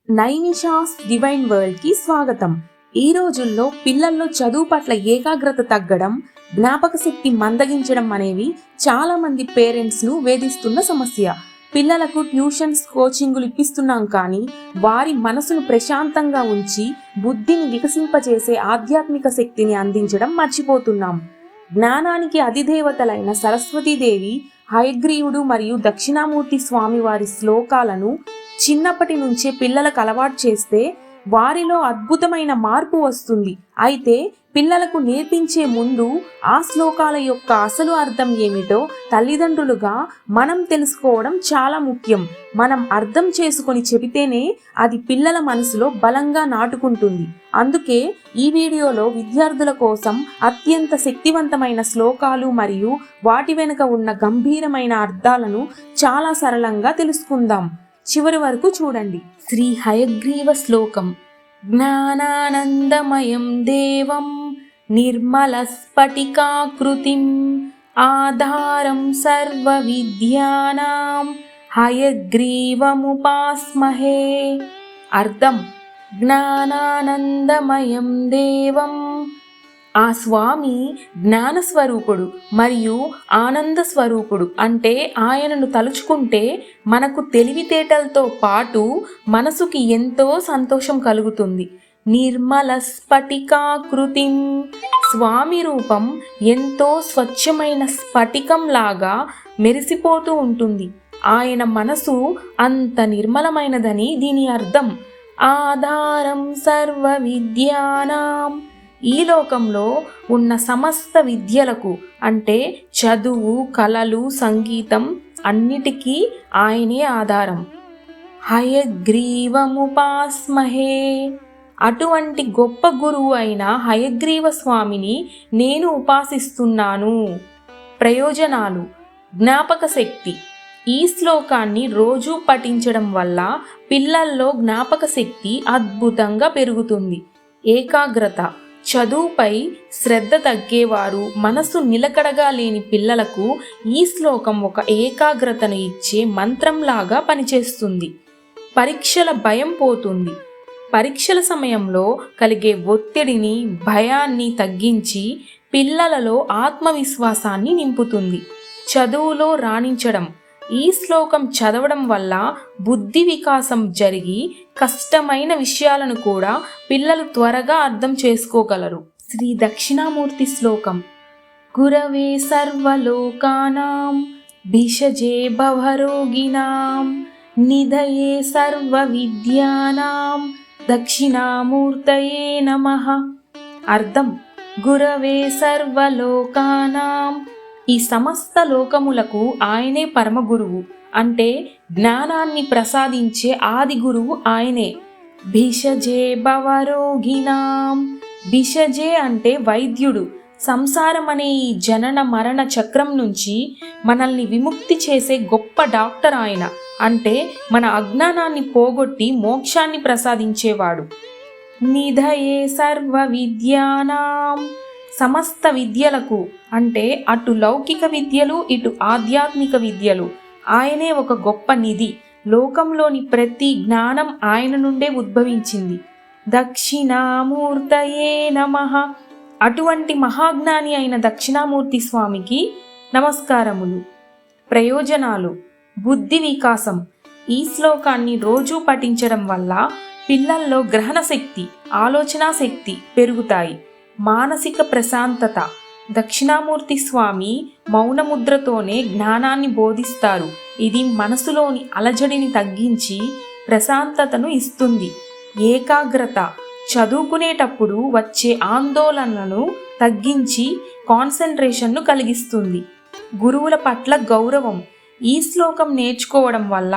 నైనిషాస్ divine వరల్డ్కి స్వాగతం. ఈ రోజుల్లో పిల్లల్లో చదువు పట్ల ఏకాగ్రత తగ్గడం, జ్ఞాపక శక్తి మందగించడం అనేవి చాలా మంది పేరెంట్స్ను వేధిస్తున్న సమస్య. పిల్లలకు ట్యూషన్స్, కోచింగులు ఇప్పిస్తున్నాం కానీ వారి మనసును ప్రశాంతంగా ఉంచి బుద్ధిని వికసింపచేసే ఆధ్యాత్మిక శక్తిని అందించడం మర్చిపోతున్నాం. జ్ఞానానికి అధిదేవతలైన సరస్వతీదేవి, హయగ్రీవుడు మరియు దక్షిణామూర్తి స్వామి వారి శ్లోకాలను చిన్నప్పటి నుంచే పిల్లలకు అలవాటు చేస్తే వారిలో అద్భుతమైన మార్పు వస్తుంది. అయితే పిల్లలకు నేర్పించే ముందు ఆ శ్లోకాల యొక్క అసలు అర్థం ఏమిటో తల్లిదండ్రులుగా మనం తెలుసుకోవడం చాలా ముఖ్యం. మనం అర్థం చేసుకొని చెబితేనే అది పిల్లల మనసులో బలంగా నాటుకుంటుంది. అందుకే ఈ వీడియోలో విద్యార్థుల కోసం అత్యంత శక్తివంతమైన శ్లోకాలు మరియు వాటి వెనుక ఉన్న గంభీరమైన అర్థాలను చాలా సరళంగా తెలుసుకుందాం. చివరి వరకు చూడండి. శ్రీ హయగ్రీవ శ్లోకం. జ్ఞానానందమయం దేవం నిర్మల స్ఫటికాకృతిం ఆధారం సర్వ విద్యానాం హయగ్రీవముపాస్మహే. అర్థం: జ్ఞానానందమయం దేవం, ఆ స్వామి జ్ఞానస్వరూపుడు మరియు ఆనంద స్వరూపుడు. అంటే ఆయనను తలుచుకుంటే మనకు తెలివితేటలతో పాటు మనసుకి ఎంతో సంతోషం కలుగుతుంది. నిర్మల స్ఫటికాకృతిం, స్వామి రూపం ఎంతో స్వచ్ఛమైన స్ఫటికం లాగా మెరిసిపోతూ ఉంటుంది. ఆయన మనసు అంత నిర్మలమైనదని దీని అర్థం. ఆధారం సర్వ విద్యానాం, ఈ లోకంలో ఉన్న సమస్త విద్యలకు అంటే చదువు, కళలు, సంగీతం అన్నిటికీ ఆయనే ఆధారం. హయగ్రీవముపాస్మహే, అటువంటి గొప్ప గురువు అయిన హయగ్రీవ స్వామిని నేను ఉపాసిస్తున్నాను. ప్రయోజనాలు: జ్ఞాపక శక్తి. ఈ శ్లోకాన్ని రోజూ పఠించడం వల్ల పిల్లల్లో జ్ఞాపక శక్తి అద్భుతంగా పెరుగుతుంది. ఏకాగ్రత. చదువుపై శ్రద్ధ తగ్గేవారు, మనసు నిలకడగా లేని పిల్లలకు ఈ శ్లోకం ఒక ఏకాగ్రతను ఇచ్చే మంత్రంలాగా పనిచేస్తుంది. పరీక్షల భయం పోతుంది. పరీక్షల సమయంలో కలిగే ఒత్తిడిని, భయాన్ని తగ్గించి పిల్లలలో ఆత్మవిశ్వాసాన్ని నింపుతుంది. చదువులో రాణించడం. ఈ శ్లోకం చదవడం వల్ల బుద్ధి వికాసం జరిగి కష్టమైన విషయాలను కూడా పిల్లలు త్వరగా అర్థం చేసుకోగలరు. శ్రీ దక్షిణామూర్తి శ్లోకం. గురవే సర్వలోకానాం భిషజే భవరోగిణాం నిధయే సర్వ విద్యానాం దక్షిణామూర్తయే నమః. అర్థం: గురవే సర్వలోకానాం, ఈ సమస్త లోకములకు ఆయనే పరమగురువు. అంటే జ్ఞానాన్ని ప్రసాదించే ఆది గురువు ఆయనే. భిషజే భవరోగిణాం, భిషజే అంటే వైద్యుడు. సంసారం అనే ఈ జనన మరణ చక్రం నుంచి మనల్ని విముక్తి చేసే గొప్ప డాక్టర్ ఆయన. అంటే మన అజ్ఞానాన్ని పోగొట్టి మోక్షాన్ని ప్రసాదించేవాడు. నిధయే సర్వ విద్యానాం, సమస్త విద్యలకు అంటే అటు లౌకిక విద్యలు, ఇటు ఆధ్యాత్మిక విద్యలు ఆయనే ఒక గొప్ప నిధి. లోకంలోని ప్రతి జ్ఞానం ఆయన నుండే ఉద్భవించింది. దక్షిణామూర్తయే నమః, అటువంటి మహాజ్ఞాని అయిన దక్షిణామూర్తి స్వామికి నమస్కారములు. ప్రయోజనాలు: బుద్ధి వికాసం. ఈ శ్లోకాన్ని రోజూ పఠించడం వల్ల పిల్లల్లో గ్రహణ శక్తి, ఆలోచనా శక్తి పెరుగుతాయి. మానసిక ప్రశాంతత. దక్షిణామూర్తి స్వామి మౌనముద్రతోనే జ్ఞానాన్ని బోధిస్తారు. ఇది మనసులోని అలజడిని తగ్గించి ప్రశాంతతను ఇస్తుంది. ఏకాగ్రత. చదువుకునేటప్పుడు వచ్చే ఆందోళనను తగ్గించి కాన్సంట్రేషన్ను కలిగిస్తుంది. గురువుల పట్ల గౌరవం. ఈ శ్లోకం నేర్చుకోవడం వల్ల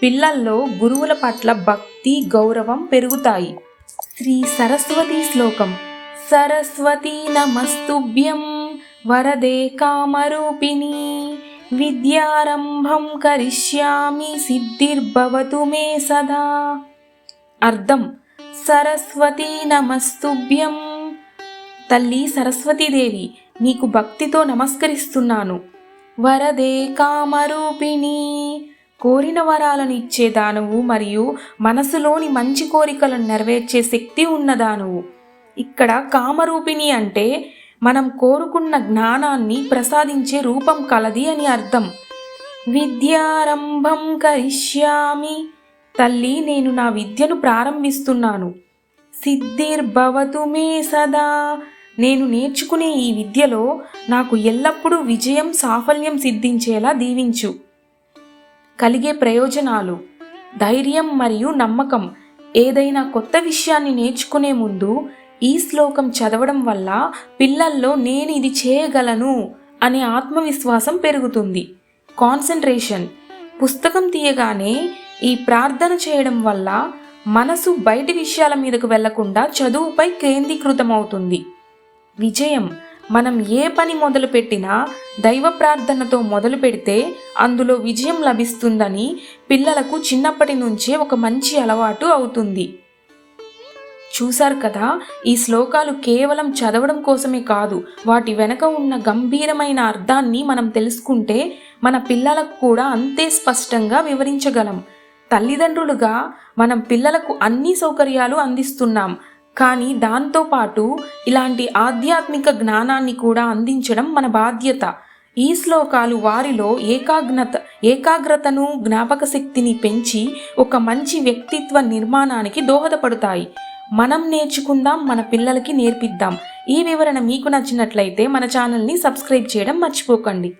పిల్లల్లో గురువుల పట్ల భక్తి, గౌరవం పెరుగుతాయి. శ్రీ సరస్వతి శ్లోకం. సరస్వతీ నమస్తుభ్యం వరదే కామరూపిణి విద్యారంభం కరిష్యామి సిద్ధిర్భవతు మే సదా. అర్థం: సరస్వతీ నమస్తుభ్యం, తల్లి సరస్వతీదేవి నీకు భక్తితో నమస్కరిస్తున్నాను. వరదే కామరూపిణి, కోరిన వరాలను ఇచ్చే దానవు మరియు మనసులోని మంచి కోరికలను నెరవేర్చే శక్తి ఉన్న దానవు. ఇక్కడ కామరూపిణి అంటే మనం కోరుకున్న జ్ఞానాన్ని ప్రసాదించే రూపం కలది అని అర్థం. విద్యారంభం కరిష్యామి, తల్లి నేను నా విద్యను ప్రారంభిస్తున్నాను. సిద్ధిర్భవతు మే సదా, నేను నేర్చుకునే ఈ విద్యలో నాకు ఎల్లప్పుడూ విజయం సాఫల్యం సిద్ధించేలా దీవించు. కలిగే ప్రయోజనాలు: ధైర్యం మరియు నమ్మకం. ఏదైనా కొత్త విషయాన్ని నేర్చుకునే ముందు ఈ శ్లోకం చదవడం వల్ల పిల్లల్లో నేను ఇది చేయగలను అనే ఆత్మవిశ్వాసం పెరుగుతుంది. కాన్సంట్రేషన్. పుస్తకం తీయగానే ఈ ప్రార్థన చేయడం వల్ల మనసు బయటి విషయాల మీదకు వెళ్లకుండా చదువుపై కేంద్రీకృతమవుతుంది. విజయం. మనం ఏ పని మొదలుపెట్టినా దైవ ప్రార్థనతో మొదలు పెడితే అందులో విజయం లభిస్తుందని పిల్లలకు చిన్నప్పటి నుంచే ఒక మంచి అలవాటు అవుతుంది. చూశారు కదా, ఈ శ్లోకాలు కేవలం చదవడం కోసమే కాదు, వాటి వెనక ఉన్న గంభీరమైన అర్థాన్ని మనం తెలుసుకుంటే మన పిల్లలకు కూడా అంతే స్పష్టంగా వివరించగలం. తల్లిదండ్రులుగా మనం పిల్లలకు అన్ని సౌకర్యాలు అందిస్తున్నాం, కానీ దాంతోపాటు ఇలాంటి ఆధ్యాత్మిక జ్ఞానాన్ని కూడా అందించడం మన బాధ్యత. ఈ శ్లోకాలు వారిలో ఏకాగ్రతను జ్ఞాపక శక్తిని పెంచి ఒక మంచి వ్యక్తిత్వ నిర్మాణానికి దోహదపడతాయి. మనం నేర్చుకుందాం, మన పిల్లలకి నేర్పిద్దాం. ఈ వివరణ మీకు నచ్చినట్లయితే మన ఛానల్ని సబ్స్క్రైబ్ చేయడం మర్చిపోకండి.